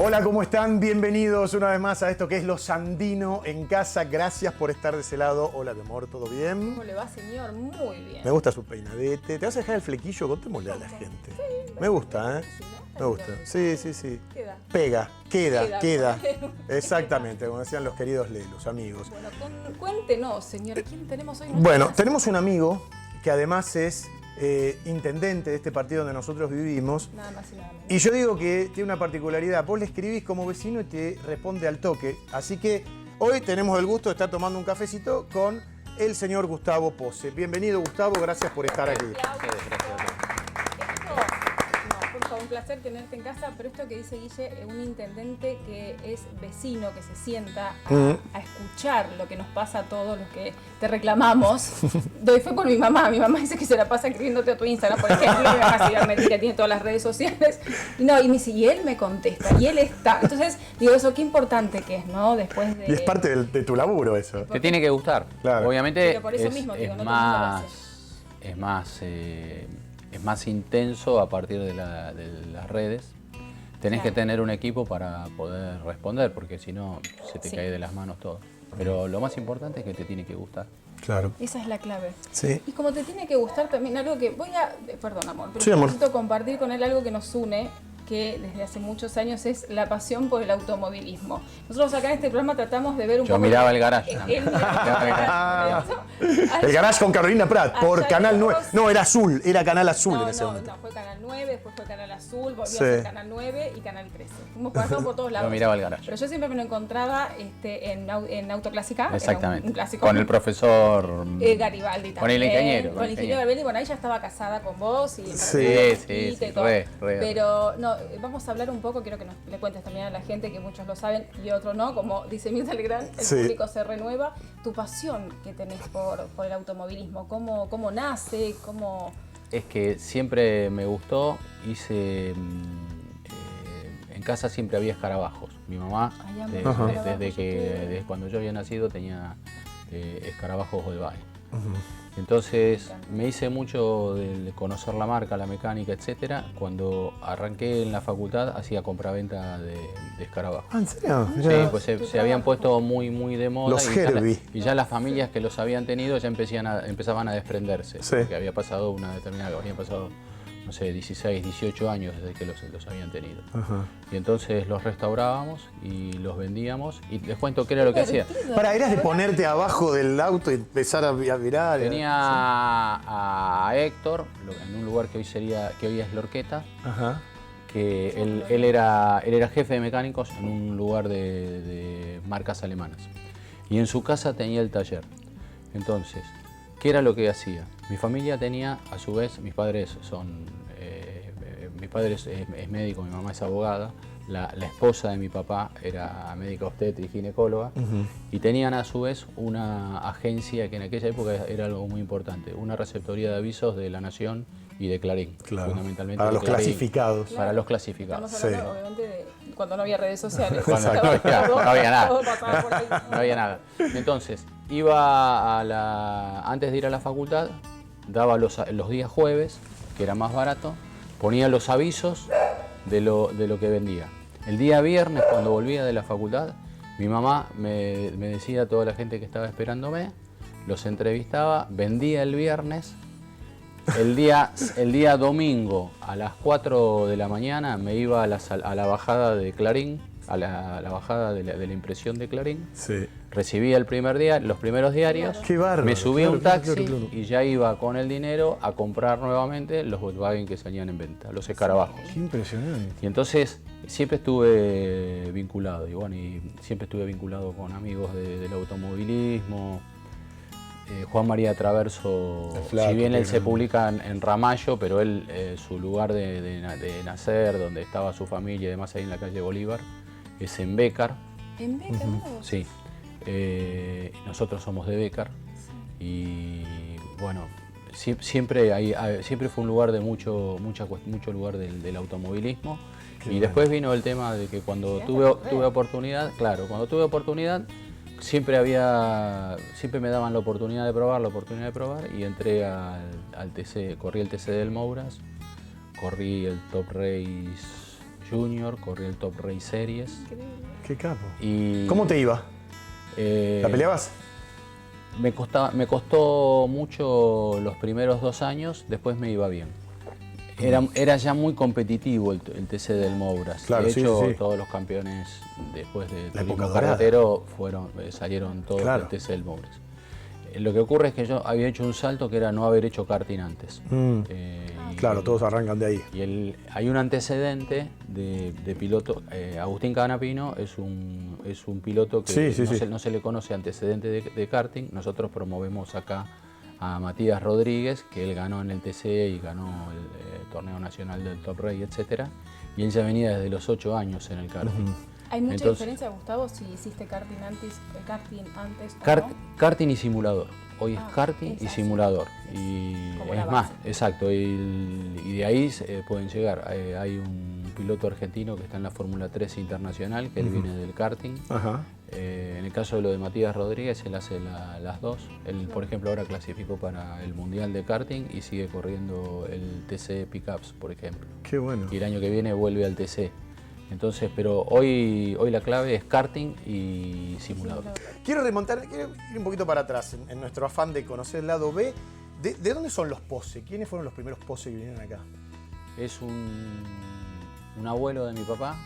Hola, ¿cómo están? Bienvenidos una vez más a esto que es Los Andino en Casa. Gracias por estar de ese lado. Hola, mi amor, ¿todo bien? ¿Cómo le va, señor? Muy bien. Me gusta su peinadete. ¿Te vas a dejar el flequillo? Contémosle a la gente. Sí, Me gusta, ¿eh? sí, ¿no? Me gusta. Sí, sí, sí. Queda. Pega, queda. Queda. Exactamente, como decían los queridos Lelos, amigos. Bueno, cuéntenos, señor, ¿quién tenemos hoy? Bueno, tenemos un amigo que además es intendente de este partido donde nosotros vivimos. Nada más y nada menos. Y yo digo que tiene una particularidad. Vos le escribís como vecino y te responde al toque. Así que hoy tenemos el gusto de estar tomando un cafecito con el señor Gustavo Pose. Bienvenido, Gustavo. Gracias por estar aquí. Un placer tenerte en casa, pero esto que dice Guille, un intendente que es vecino, que se sienta a escuchar lo que nos pasa a todos los que te reclamamos. Doy fe por mi mamá dice que se la pasa escribiéndote a tu Instagram, por ejemplo, y mi mamá se iba a meter, que tiene todas las redes sociales, y me dice, y él me contesta, y él está. Entonces, digo, eso qué importante que es, ¿no? Después de... Y es parte de tu laburo eso. Te tiene que gustar. Claro. Obviamente pero por eso mismo, digo, no todo el mundo lo hace. Es más intenso a partir de las redes. Tenés que tener un equipo para poder responder, porque si no se te cae de las manos todo. Pero lo más importante es que te tiene que gustar. Claro. Esa es la clave. Sí. Y como te tiene que gustar también algo que perdón, amor, pero Sí, amor. necesito compartir con él algo que nos une, que desde hace muchos años es la pasión por el automovilismo. Nosotros acá en este programa tratamos de ver un Yo poco... miraba el garage. Él miraba El garage con Carolina Prat por allá Canal 9. lejos. No, era azul, era Canal Azul en ese No, momento. fue Canal 9, después fue Canal Azul, volvió Sí. a ser Canal 9 y Canal 13. Fuimos pasando por todos lados. Yo miraba el garage. Pero yo siempre me lo encontraba en Autoclásica. Exactamente. Era un clásico. Con el profesor... Garibaldi también. Con el ingeniero. Con el ingeniero Garibaldi. Bueno, ahí ya estaba casada con vos. Y Sí, todo. re. Pero no, vamos a hablar un poco, quiero que le cuentes también a la gente, que muchos lo saben y otros no, como dice Mirta Legrand, el público se renueva. Tu pasión que tenés por el automovilismo, ¿cómo nace? Es que siempre me gustó, en casa siempre había escarabajos. Mi mamá, desde cuando yo había nacido, tenía escarabajos Volkswagen. Entonces me hice mucho de conocer la marca, la mecánica, etcétera. Cuando arranqué en la facultad hacía compraventa de escarabajos. Ah, ¿en serio? Sí, pues se habían puesto muy de moda. Los Herbie. Y ya las familias que los habían tenido ya empezaban a desprenderse. Sí. Porque había pasado habían pasado, no sé, 16, 18 años desde que los habían tenido. Ajá. Y entonces los restaurábamos y los vendíamos. Y les cuento qué era lo que hacía. Para, eras de ponerte abajo del auto y empezar a mirar. Tenía a Héctor, en un lugar que hoy es Lorqueta. Ajá. Que él era jefe de mecánicos en un lugar de marcas alemanas. Y en su casa tenía el taller. Entonces, ¿qué era lo que hacía? Mi familia tenía, a su vez, mis padres es médico, mi mamá es abogada, la esposa de mi papá era médica obstetra y ginecóloga, y tenían a su vez una agencia que en aquella época era algo muy importante, una receptoría de avisos de La Nación y de Clarín, Claro. Fundamentalmente Para de los Clarín. clasificados. Claro. Para los clasificados. Estamos hablando, obviamente, de cuando no había redes sociales. Cuando no había nada. Todo pasaba por ahí. No había nada. Entonces, iba antes de ir a la facultad, daba los días jueves, que era más barato, ponía los avisos de lo que vendía. El día viernes, cuando volvía de la facultad, mi mamá me decía a toda la gente que estaba esperándome, los entrevistaba, vendía el viernes. El día domingo a las 4 de la mañana me iba a la bajada de Clarín, a la bajada de la impresión de Clarín. Sí. Recibía los primeros diarios, Qué bárbaro. me subía a un Claro, taxi claro. y ya iba con el dinero a comprar nuevamente los Volkswagen que salían en venta, los escarabajos. Qué impresionante. Y entonces siempre estuve vinculado, siempre estuve vinculado con amigos del automovilismo. Juan María Traverso, El Flaco, si bien él se grande. publica en Ramallo, pero él, su lugar de nacer, donde estaba su familia y demás, ahí en la calle Bolívar, es en Bécar. ¿En Beca, vos? Sí. Nosotros somos de Bécar. Y bueno, siempre fue un lugar de mucho lugar del automovilismo. Qué Y bueno. después vino el tema de que cuando tuve oportunidad, siempre me daban la oportunidad de probar y entré al TC, corrí el TC del Mouras, corrí el Top Race Junior, corrí el Top Race Series. Qué capo. Y, ¿Cómo te iba? ¿La peleabas? Me costó mucho los primeros 2 años, después me iba bien. Era ya muy competitivo el TC del Mouras. Claro, de hecho, sí, sí. todos los campeones después de La época turismo dorada. carretero salieron todos Claro. del TC del Mouras. Lo que ocurre es que yo había hecho un salto que era no haber hecho karting antes. Claro, todos arrancan de ahí. Y hay un antecedente de piloto. Agustín Canapino es un piloto que no se le conoce antecedente de karting. Nosotros promovemos acá a Matías Rodríguez, que él ganó en el TC y ganó el torneo nacional del Top Race, etc. Y él ya venía desde los 8 años en el karting. ¿Hay mucha Entonces, diferencia, Gustavo, si hiciste karting antes o no? Karting y simulador. Hoy es karting es y así. simulador. Y Como es la más, base. exacto. Y de ahí pueden llegar. Hay un piloto argentino que está en la Fórmula 3 internacional, que él viene del karting. Ajá. En el caso de lo de Matías Rodríguez, él hace las dos. Él, por ejemplo, ahora clasificó para el Mundial de Karting y sigue corriendo el TC Pickups, por ejemplo. Qué bueno. Y el año que viene vuelve al TC. Entonces, pero hoy la clave es karting y simulador. Quiero ir un poquito para atrás en nuestro afán de conocer el lado B. ¿De dónde son los Pose? ¿Quiénes fueron los primeros Pose que vinieron acá? Es un abuelo de mi papá.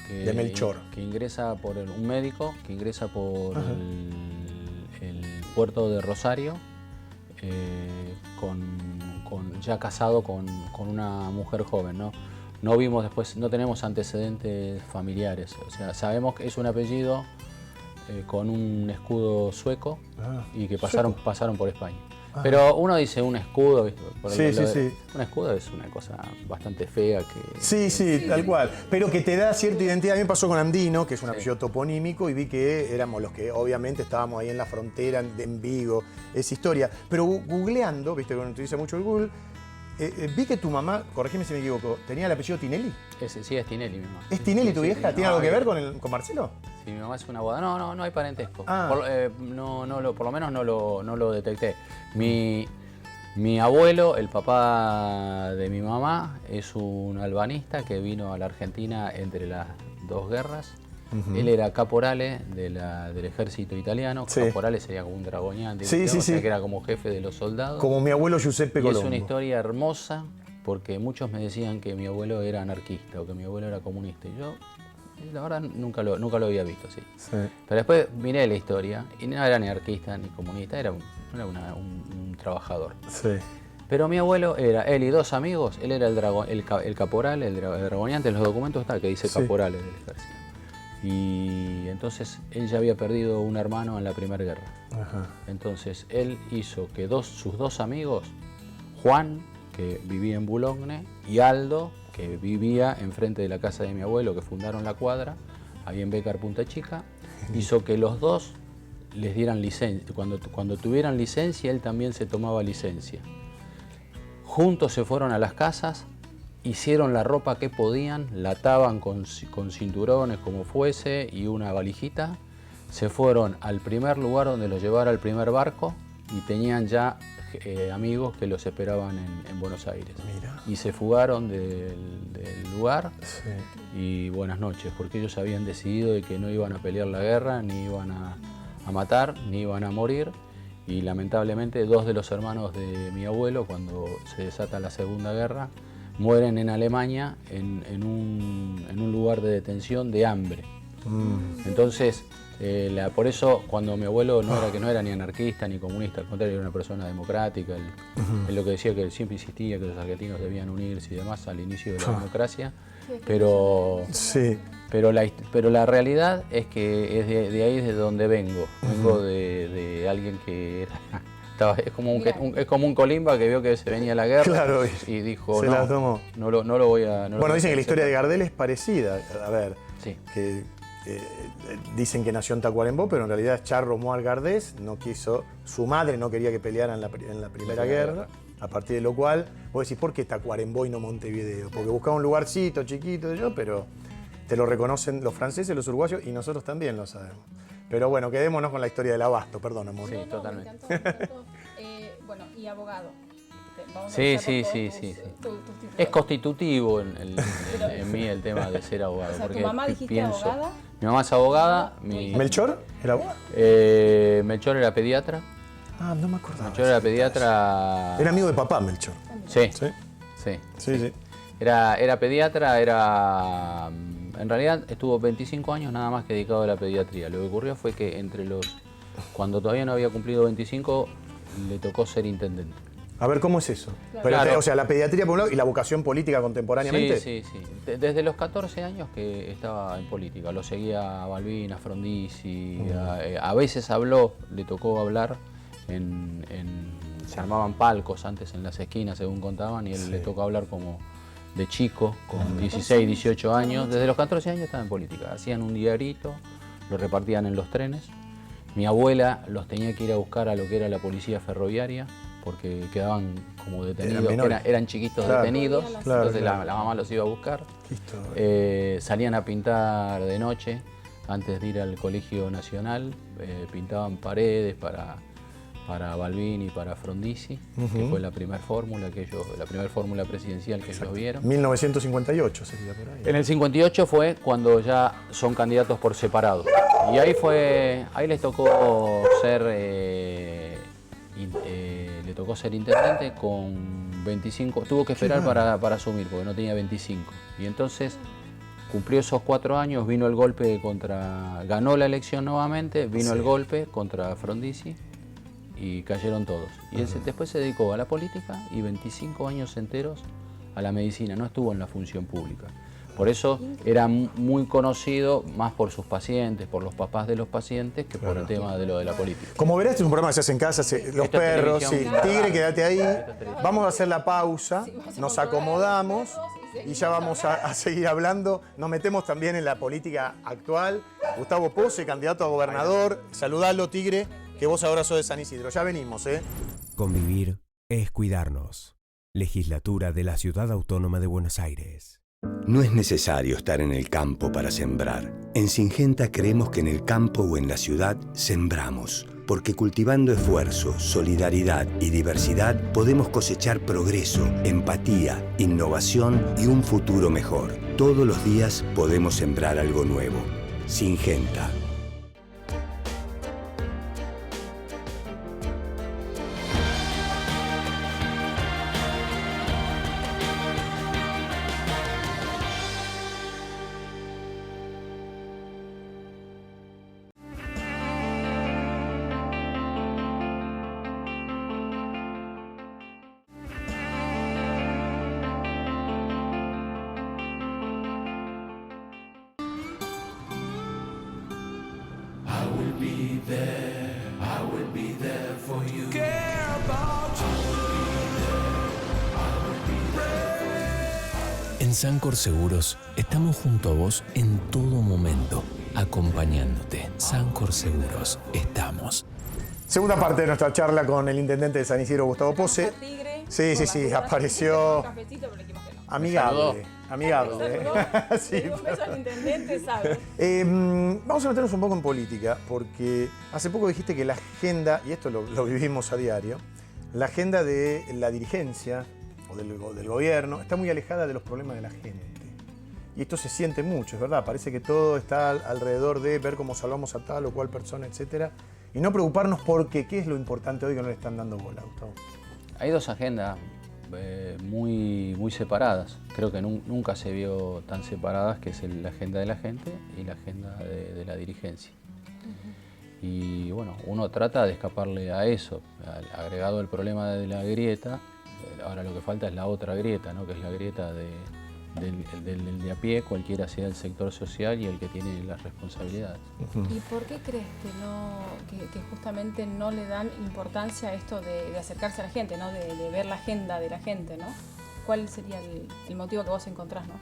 De Melchor. Que ingresa un médico que ingresa por el puerto de Rosario, ya casado con una mujer joven, ¿no? No vimos después, no tenemos antecedentes familiares. O sea, sabemos que es un apellido con un escudo sueco y que pasaron por España. Pero uno dice un escudo, ¿viste? Sí. Un escudo es una cosa bastante fea que... Sí, tal cual. Pero que te da cierta identidad. A mí me pasó con Andino, que es un apellido toponímico, y vi que éramos los que obviamente estábamos ahí en la frontera, en Vigo, esa historia. Pero googleando, viste que uno utiliza mucho el Google, vi que tu mamá, corregime si me equivoco, tenía el apellido Tinelli. Sí, es Tinelli mi mamá. ¿Es Tinelli Sí, tu sí, vieja? sí. ¿Tiene algo que ver con Marcelo? Sí, mi mamá es una boda. No hay parentesco. Ah. Por lo menos no lo detecté. Mi abuelo, el papá de mi mamá, es un albanista que vino a la Argentina entre las 2 guerras. Él era caporale del ejército italiano. Sí. Caporale sería como un dragoñante. Sí, o sea, sí. que era como jefe de los soldados. Como mi abuelo Giuseppe Y Colombo. es una historia hermosa porque muchos me decían que mi abuelo era anarquista o que mi abuelo era comunista. Y yo, la verdad, nunca lo había visto así. Sí. Pero después miré la historia y no era ni anarquista ni comunista, era un trabajador. Sí. Pero mi abuelo era él y 2 amigos, él era el caporal, el dragoneante, en los documentos está que dice Sí. caporal del ejército. Y entonces él ya había perdido un hermano en la Primera Guerra. Ajá. Entonces él hizo que sus 2 amigos, Juan, que vivía en Boulogne, y Aldo, que vivía enfrente de la casa de mi abuelo, que fundaron la cuadra, ahí en Bécar, Punta Chica, hizo que los 2 les dieran licencia. Cuando tuvieran licencia, él también se tomaba licencia. Juntos se fueron a las casas, hicieron la ropa que podían, la ataban con cinturones como fuese y una valijita, se fueron al primer lugar donde los llevara el primer barco y tenían ya amigos que los esperaban en Buenos Aires. Mira. Y se fugaron del lugar Sí. y buenas noches, porque ellos habían decidido de que no iban a pelear la guerra, ni iban a matar, ni iban a morir. Y lamentablemente 2 de los hermanos de mi abuelo, cuando se desata la Segunda Guerra, mueren en Alemania en un lugar de detención de hambre. Entonces, por eso cuando mi abuelo no era ni anarquista ni comunista, al contrario, era una persona democrática, él lo que decía que él siempre insistía que los argentinos debían unirse y demás al inicio de la democracia, pero Sí. Pero la realidad es que es de ahí de donde vengo. Vengo de alguien que es como un colimba que vio que se venía la guerra. Claro, y dijo, se la tomó. no lo voy a... no lo Bueno, voy a dicen que la hacer". historia de Gardel es parecida. A ver, Sí. que dicen que nació en Tacuarembó, pero en realidad es Charro Moar Gardés, no quiso, su madre no quería que peleara en la Primera Guerra, a partir de lo cual, vos decís, ¿por qué Tacuarembó y no Montevideo? Porque buscaba un lugarcito chiquito, pero te lo reconocen los franceses, los uruguayos y nosotros también lo sabemos. Pero bueno, quedémonos con la historia del abasto, perdón, amor. Sí, totalmente. Me encantó. Bueno, y abogado. Vamos a Sí, empezar sí, por sí, tus- sí, sí. tus títulos. Es constitutivo en mí el tema de ser abogado. O sea, ¿tu porque mamá dijiste abogada? Mi mamá es abogada. ¿Melchor? ¿Era vos? Melchor era pediatra. Ah, no me acordaba. Melchor era pediatra. Era amigo de papá, Melchor. Sí, Sí, sí. sí, sí. Era pediatra, en realidad estuvo 25 años nada más que dedicado a la pediatría. Lo que ocurrió fue que cuando todavía no había cumplido 25, le tocó ser intendente. A ver, ¿cómo es eso? Claro. Pero, Claro. o sea, la pediatría por un lado y la vocación política contemporáneamente. Sí, sí, sí. Desde los 14 años que estaba en política. Lo seguía a Balbín, a Frondizi, a veces le tocó hablar se armaban palcos antes en las esquinas, según contaban, y él le tocó hablar como de chico, con 16, 18 años. Desde los 14 años estaba en política. Hacían un diarito, lo repartían en los trenes. Mi abuela los tenía que ir a buscar a lo que era la policía ferroviaria, porque quedaban como detenidos, eran chiquitos Claro. detenidos, Claro, entonces claro. La mamá los iba a buscar. Qué historia. Salían a pintar de noche, antes de ir al Colegio Nacional, pintaban paredes para Balbín y para Frondizi, que fue la primera fórmula presidencial que ellos vieron. 1958 sería por ahí. En el 58 fue cuando ya son candidatos por separado. Y ahí les tocó ser intendente con 25. Tuvo que esperar para asumir porque no tenía 25. Y entonces cumplió esos 4 años, vino el golpe ganó la elección nuevamente, vino el golpe contra Frondizi y cayeron todos. Y él después se dedicó a la política y 25 años enteros a la medicina, no estuvo en la función pública. Por eso era muy conocido más por sus pacientes, por los papás de los pacientes, que por el tema de lo de la política. Como verás, este es un programa que se hace en casa, los Esto es perros, sí. televisión. Tigre, quédate ahí. Esto es televisión. Vamos a hacer la pausa, Sí, vamos a nos controlar acomodamos a los perros y y ya vamos a seguir hablando. Nos metemos también en la política actual. Gustavo Pose, candidato a gobernador. Saludalo, Tigre, que vos ahora sos de San Isidro. Ya venimos, ¿eh? Convivir es cuidarnos. Legislatura de la Ciudad Autónoma de Buenos Aires. No es necesario estar en el campo para sembrar. En Syngenta creemos que en el campo o en la ciudad sembramos, porque cultivando esfuerzo, solidaridad y diversidad podemos cosechar progreso, empatía, innovación y un futuro mejor. Todos los días podemos sembrar algo nuevo. Syngenta. En Sancor Seguros estamos junto a vos en todo momento, acompañándote. Sancor Seguros, estamos. Segunda parte de nuestra charla con el intendente de San Isidro, Gustavo Pose. Tigre, Sí, sí, sí, apareció Un cafecito, pero le dijimos que no. amigable. Amigable. Saludó, Sí. le dio un beso al intendente, ¿sabes? Vamos a meternos un poco en política, porque hace poco dijiste que la agenda, y esto lo vivimos a diario, la agenda de la dirigencia o del gobierno está muy alejada de los problemas de la gente. Y esto se siente mucho, es verdad, parece que todo está alrededor de ver cómo salvamos a tal o cual persona, etcétera, y no preocuparnos porque qué es lo importante hoy que no le están dando bola, Gustavo. Hay dos agendas muy separadas. Creo que nunca se vio tan separadas, que es la agenda de la gente y la agenda de la dirigencia. Y bueno, uno trata de escaparle a eso, agregado el problema de la grieta. Ahora lo que falta es la otra grieta, ¿no? Que es la grieta del de a pie, cualquiera sea el sector social y el que tiene las responsabilidades. ¿Y por qué crees que justamente no le dan importancia a esto de acercarse a la gente, ¿no? De ver la agenda de la gente, ¿no? ¿Cuál sería el motivo que vos encontrás, no?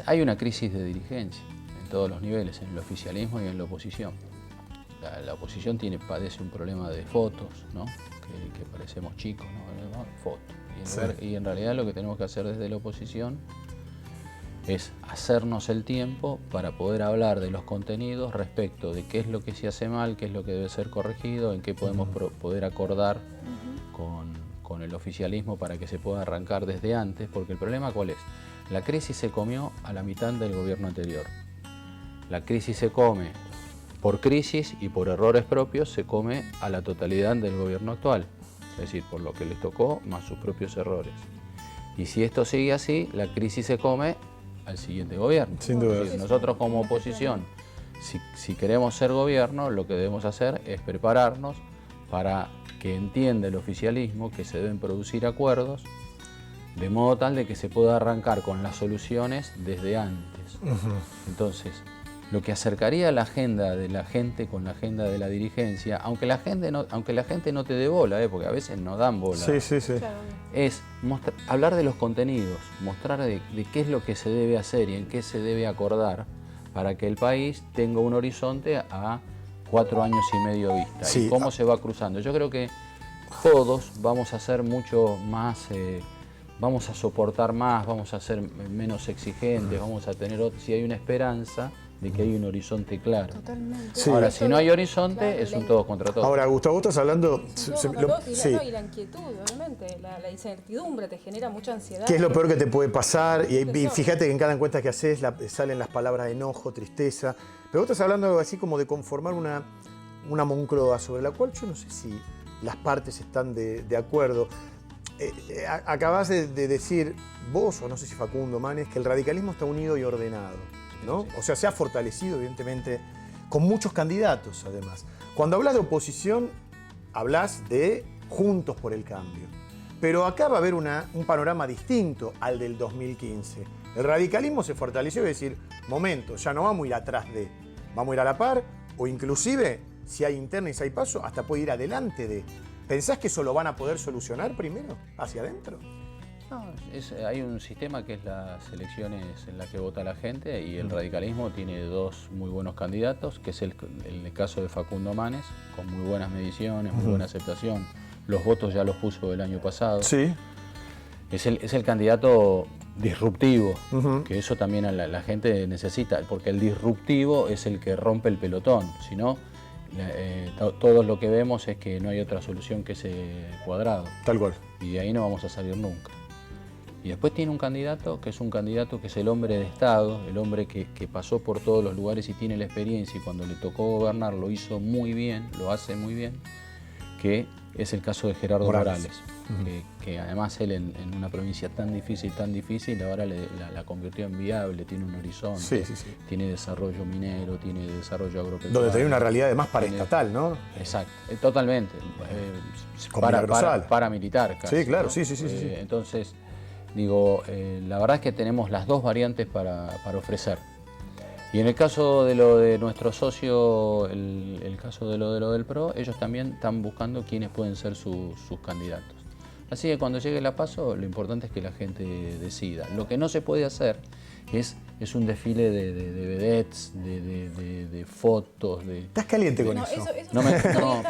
Hay una crisis de dirigencia en todos los niveles, en el oficialismo y en la oposición. La oposición padece un problema de fotos, ¿no? Que parecemos chicos, ¿no? Fotos. Y en realidad lo que tenemos que hacer desde la oposición es hacernos el tiempo para poder hablar de los contenidos respecto de qué es lo que se hace mal, qué es lo que debe ser corregido, en qué podemos poder acordar con con el oficialismo para que se pueda arrancar desde antes, porque el problema ¿cuál es? La crisis se comió a la mitad del gobierno anterior. La crisis se come por crisis y por errores propios, se come a la totalidad del gobierno actual. Es decir, por lo que les tocó, más sus propios errores. Y si esto sigue así, la crisis se come al siguiente gobierno. Sin duda. Es decir, nosotros como oposición, si queremos ser gobierno, lo que debemos hacer es prepararnos para que entienda el oficialismo que se deben producir acuerdos de modo tal de que se pueda arrancar con las soluciones desde antes. Entonces, lo que acercaría la agenda de la gente con la agenda de la dirigencia, aunque la gente no te dé bola, porque a veces no dan bola, Sí, sí, sí. Claro. es hablar de los contenidos, mostrar de qué es lo que se debe hacer y en qué se debe acordar para que el país tenga un horizonte a 4 años y medio vista. Sí. Y cómo se va cruzando. Yo creo que todos vamos a ser mucho más, vamos a soportar más, vamos a ser menos exigentes, vamos a tener, si hay una esperanza de que hay un horizonte claro. Totalmente. Sí. Ahora, si no hay horizonte, Claro, es un todos contra todos. Ahora, Gustavo, vos estás hablando... sí. Y la inquietud, obviamente, la incertidumbre te genera mucha ansiedad. ¿Qué es lo peor que te puede pasar? Y Eso. fíjate que en cada encuesta que haces salen las palabras enojo, tristeza. Pero vos estás hablando algo así como de conformar una Moncloa sobre la cual yo no sé si las partes están de acuerdo. Acabás de decir vos, o no sé si Facundo Manes, que el radicalismo está unido y ordenado, ¿no? Sí. O sea, se ha fortalecido, evidentemente, con muchos candidatos, además. Cuando hablas de oposición, hablas de Juntos por el Cambio. Pero acá va a haber un panorama distinto al del 2015. El radicalismo se fortaleció y decir, momento, ya no vamos a ir atrás vamos a ir a la par, o inclusive, si hay interna y si hay paso, hasta puede ir adelante de. ¿Pensás que eso lo van a poder solucionar primero, hacia adentro? No, hay un sistema que es las elecciones en las que vota la gente y el radicalismo tiene dos muy buenos candidatos, que es el caso de Facundo Manes, con muy buenas mediciones, muy buena aceptación. Los votos ya los puso el año pasado. Sí. Es el candidato disruptivo, que eso también a la gente necesita, porque el disruptivo es el que rompe el pelotón, si no, todo lo que vemos es que no hay otra solución que ese cuadrado. Tal cual. Y de ahí no vamos a salir nunca. Y después tiene un candidato que es el hombre de Estado, el hombre que pasó por todos los lugares y tiene la experiencia y cuando le tocó gobernar lo hizo muy bien, lo hace muy bien, que es el caso de Gerardo Morales. Que además él en una provincia tan difícil, ahora la convirtió en viable, tiene un horizonte, tiene desarrollo minero, tiene desarrollo agropecuario. Donde tenía una realidad además paraestatal, ¿no? Exacto, totalmente. Paramilitar casi. Sí, claro, ¿no? sí. Entonces, digo, la verdad es que tenemos las dos variantes para ofrecer. Y en el caso de lo de nuestro socio, el caso de lo del PRO, ellos también están buscando quiénes pueden ser sus candidatos. Así que cuando llegue la PASO, lo importante es que la gente decida. Lo que no se puede hacer es un desfile de vedettes, de fotos. ¿Estás caliente con eso?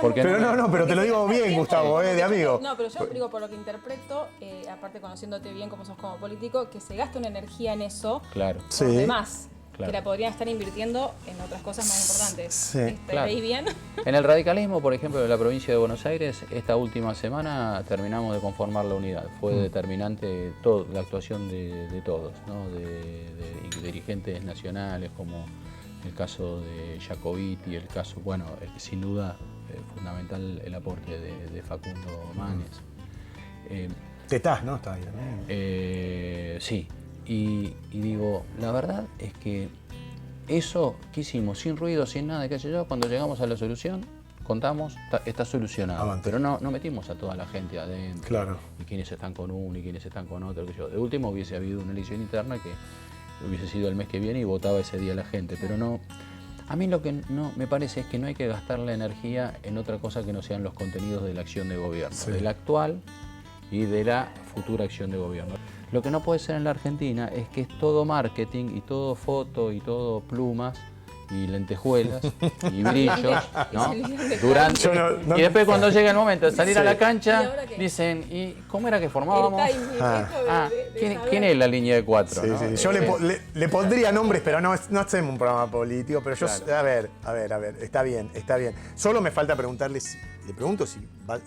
Pero te lo digo bien, Gustavo, de amigo. No, pero yo digo, por lo que interpreto, aparte conociéndote bien como sos como político, que se gasta una energía en eso, claro. por demás. Claro. Que la podrían estar invirtiendo en otras cosas más importantes. Sí. Claro. ¿Leí bien? En el radicalismo, por ejemplo, de la provincia de Buenos Aires, esta última semana terminamos de conformar la unidad. Fue determinante la actuación de todos, ¿no? de dirigentes nacionales, como el caso de Jacobiti, el caso, bueno, sin duda fundamental el aporte de Facundo Manes. Tetás, ¿no? Está ahí. Sí. Y digo, la verdad es que eso que hicimos sin ruido, sin nada, qué sé yo, cuando llegamos a la solución, contamos, está solucionado. Avante. Pero no metimos a toda la gente adentro. Claro. Y quiénes están con uno y quiénes están con otro, qué sé yo. De último hubiese habido una elección interna que hubiese sido el mes que viene y votaba ese día la gente. Pero no. A mí lo que no me parece es que no hay que gastar la energía en otra cosa que no sean los contenidos de la acción de gobierno, de la actual y de la futura acción de gobierno. Lo que no puede ser en la Argentina es que es todo marketing y todo foto y todo plumas y lentejuelas y brillos, ¿no? Se olvidan de Durante, Yo no- y después cuando llega el momento de salir a la ¿Y cancha, ahora qué? dicen, ¿y cómo era que El formábamos? timing, esto de ¿quién, saber. quién es la línea de 4? Sí, sí. Yo le pondría nombres, pero no hacemos un programa político. Pero yo, Claro. a ver, está bien, está bien. Solo me falta preguntarle, le pregunto si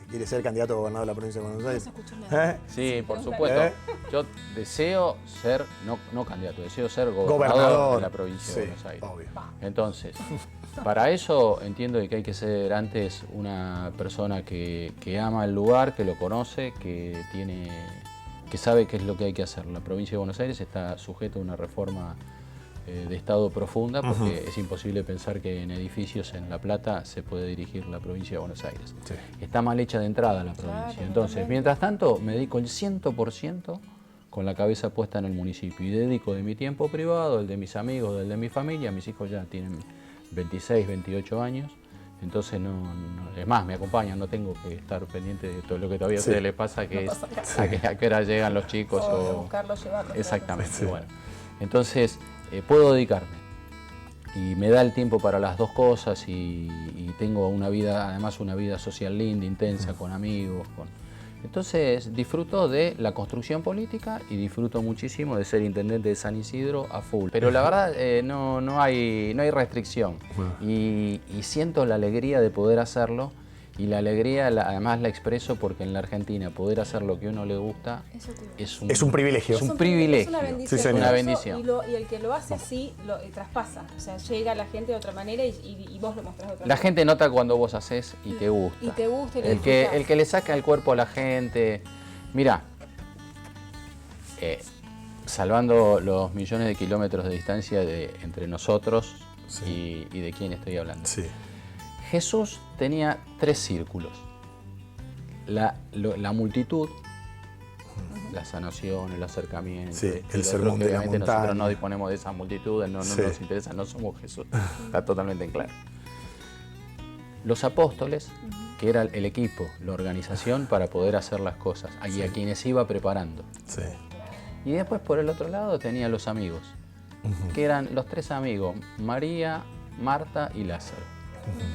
quiere ser candidato a gobernador de la provincia de Buenos Aires. se escuchó nada. ¿Eh? Sí, por ¿Eh? supuesto. Yo deseo ser, no candidato, deseo ser gobernador Gobernador. de la provincia Sí, de Buenos Aires. obvio. Entonces, para eso entiendo que hay que ser antes una persona que ama el lugar, que lo conoce, que sabe qué es lo que hay que hacer. La provincia de Buenos Aires está sujeta a una reforma de Estado profunda porque es imposible pensar que en edificios en La Plata se puede dirigir la provincia de Buenos Aires. Sí. Está mal hecha de entrada la provincia. Claro, Entonces, totalmente. mientras tanto, me dedico el 100% con la cabeza puesta en el municipio y dedico de mi tiempo privado, el de mis amigos, el de mi familia. Mis hijos ya tienen 26, 28 años. Entonces, es más, me acompañan, no tengo que estar pendiente de todo lo que todavía a ustedes les pasa, que No es pasa nada. a qué hora llegan los chicos. O buscarlo, llevarlo. Exactamente, Sí. bueno. Entonces, puedo dedicarme. Y me da el tiempo para las dos cosas y tengo una vida, además una vida social linda, intensa, con amigos. Entonces, disfruto de la construcción política y disfruto muchísimo de ser intendente de San Isidro a full. Pero la verdad, no hay restricción. Y siento la alegría de poder hacerlo. Y la alegría, además la expreso porque en la Argentina poder hacer lo que a uno le gusta Eso te digo. Es un privilegio. Es un privilegio. Es una bendición. Sí, señor. Una Eso, bendición. y el que lo hace así, lo traspasa. O sea, llega a la gente de otra manera y vos lo mostrás de otra La manera. gente nota cuando vos haces y te gusta. Y te gusta y lo el disfrutás. que le saca el cuerpo a la gente. Mirá, salvando los millones de kilómetros de distancia entre nosotros y de quién estoy hablando. Sí. Jesús tenía 3 círculos. La multitud, la sanación, el acercamiento. Sí, y el lo sermón otro que de la obviamente montaña. nosotros no disponemos de esa multitud, no Sí. nos interesa, no somos Jesús. Está totalmente en claro. Los apóstoles, que era el equipo, la organización para poder hacer las cosas, y a quienes iba preparando. Sí. Y después por el otro lado tenía los amigos, que eran los 3 amigos, María, Marta y Lázaro,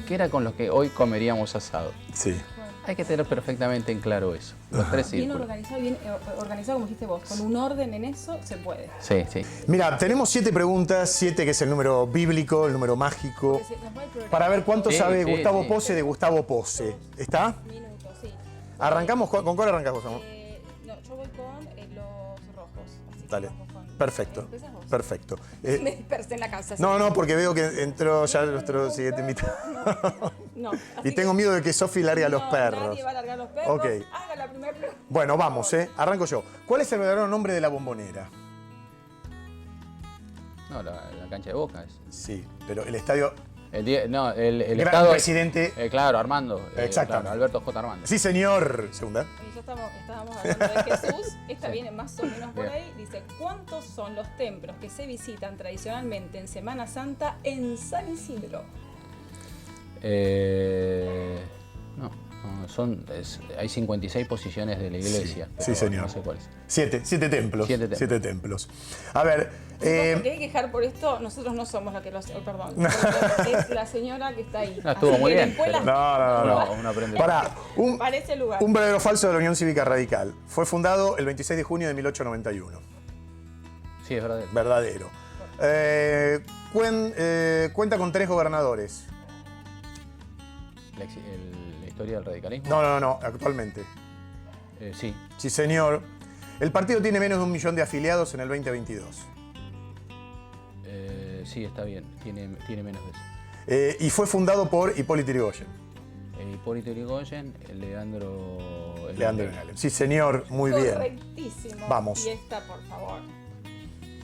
que era con los que hoy comeríamos asado. Sí. Hay que tener perfectamente en claro eso, los 3 Bien círculos. organizado, organizado como dijiste vos. Con un orden en eso se puede. Sí, sí. Mira, tenemos 7 preguntas, 7 que es el número bíblico, el número mágico, Porque nos va el programa. para ver cuánto Sí, sabe sí, Gustavo sí. Pose de Gustavo Pose. ¿Está? Minutos, sí. Arrancamos, ¿con cuál arrancas vos, amor? No, yo voy con los rojos. Así que Dale. vamos con- Perfecto, ¿Empezás vos? perfecto. Me dispersé en la casa. así No, que- no, porque veo que entró ya nuestro siguiente invitado. No. Y tengo miedo de que Sofi largue a los No, perros. Nadie va a largar los perros. Ok. Haga la primera pregunta. Bueno, vamos, arranco yo. ¿Cuál es el verdadero nombre de la bombonera? No, la cancha de Boca es. Sí, pero el estadio... El Gran estado. presidente. Claro, Armando. Exactamente. Claro, Alberto J. Armando. Sí, señor. Segunda. Ya estábamos hablando de Jesús. Esta viene más o menos por Bien. ahí. Dice, ¿cuántos son los templos que se visitan tradicionalmente en Semana Santa en San Isidro? Hay 56 posiciones de la iglesia. Sí, pero sí, señor. No sé cuáles. 7 templos. 7 templos. 7 templos. A ver, Porque hay que quejar por esto, nosotros no somos la que los... perdón. Es la señora que está ahí. No, estuvo Así muy que bien, después pero- las- No. Uno aprende. Pará, Parece el lugar. un verdadero falso de la Unión Cívica Radical. Fue fundado el 26 de junio de 1891. Sí, es verdad. Verdadero. Cuenta con 3 gobernadores. La historia del radicalismo. No, actualmente. Sí. Sí, señor. El partido tiene menos de 1 millón de afiliados en el 2022. Sí, está bien. Tiene menos de eso. Y fue fundado por Hipólito Yrigoyen. Hipólito Yrigoyen, Leandro Leandro. Sí, señor, muy bien. Correctísimo. Vamos. Y esta, por favor.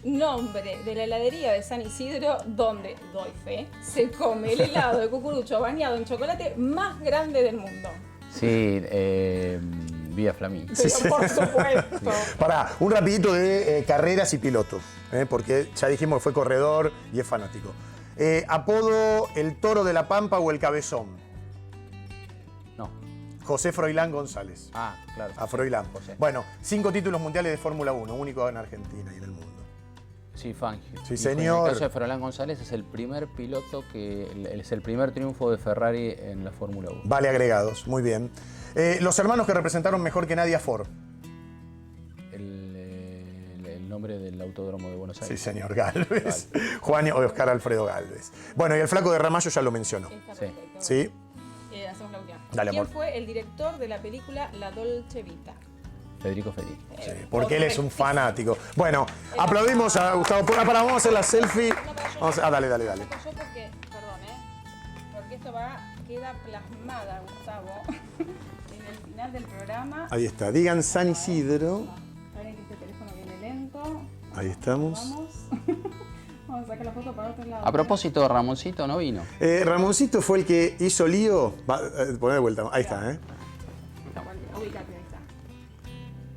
Nombre de la heladería de San Isidro, donde, doy fe, se come el helado de cucurucho bañado en chocolate más grande del mundo. Sí, Vía Flamín. Pero por supuesto. Pará, un rapidito de carreras y pilotos, porque ya dijimos que fue corredor y es fanático. Apodo, el Toro de la Pampa o el Cabezón. No. José Froilán González. Ah, claro. A Froilán. José. Bueno, 5 títulos mundiales de Fórmula 1, único en Argentina y en el mundo. Sí, Fangio. Sí, Y señor. En el caso de Froilán González es el primer piloto es el primer triunfo de Ferrari en la Fórmula 1. Vale agregados, muy bien. Los hermanos que representaron mejor que nadie a Ford. El nombre del autódromo de Buenos Sí, Aires. señor, Galvez. Juan y Oscar Alfredo Galvez. Bueno, y el flaco de Ramallo ya lo mencionó. Está Sí. perfecto. ¿Sí? Hacemos la última. Dale, ¿Quién amor. fue el director de la película La Dolce Vita? Federico Federico. Sí, porque él es un fanático. Bueno, aplaudimos a Gustavo. Vamos a hacer la selfie. Dale. Yo porque, perdón, porque esto queda plasmada, Gustavo, en el final del programa. Ahí está. Digan San Isidro. Saben que este teléfono viene lento. Ahí estamos. Vamos. Vamos a sacar la foto para otro lado. A propósito, Ramoncito no vino. Ramoncito fue el que hizo lío. Poné de vuelta. Ahí está, Ubícate, ahí está.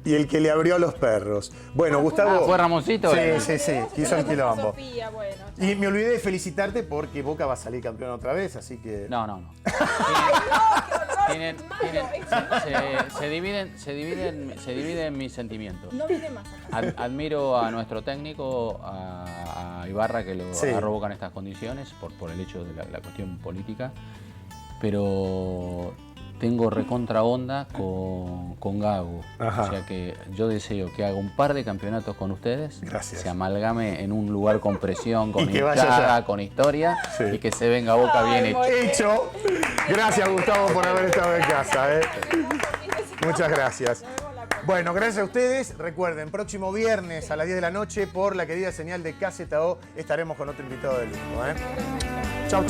Y el que le abrió a los perros. Bueno, Gustavo. ¿Fue Ramoncito? Sí. Hizo el quilombo. Sofía, bueno. Y me olvidé de felicitarte porque Boca va a salir campeón otra vez, así que. No. Se dividen mis sentimientos. No viene más acá. Admiro a nuestro técnico, a Ibarra, que lo Sí. agarró Boca en estas condiciones por el hecho de la cuestión política, pero tengo recontra onda con Gago. Ajá. O sea que yo deseo que haga un par de campeonatos con ustedes, Gracias. se amalgame en un lugar con presión, con Y que vaya hinchada, allá. con historia, Sí. y que se venga Boca bien hecho. Hecho. Gracias, Gustavo, por haber estado en casa. Muchas gracias. Bueno, gracias a ustedes. Recuerden, próximo viernes a las 10 de la noche por la querida señal de KZO estaremos con otro invitado de lujo. Chau.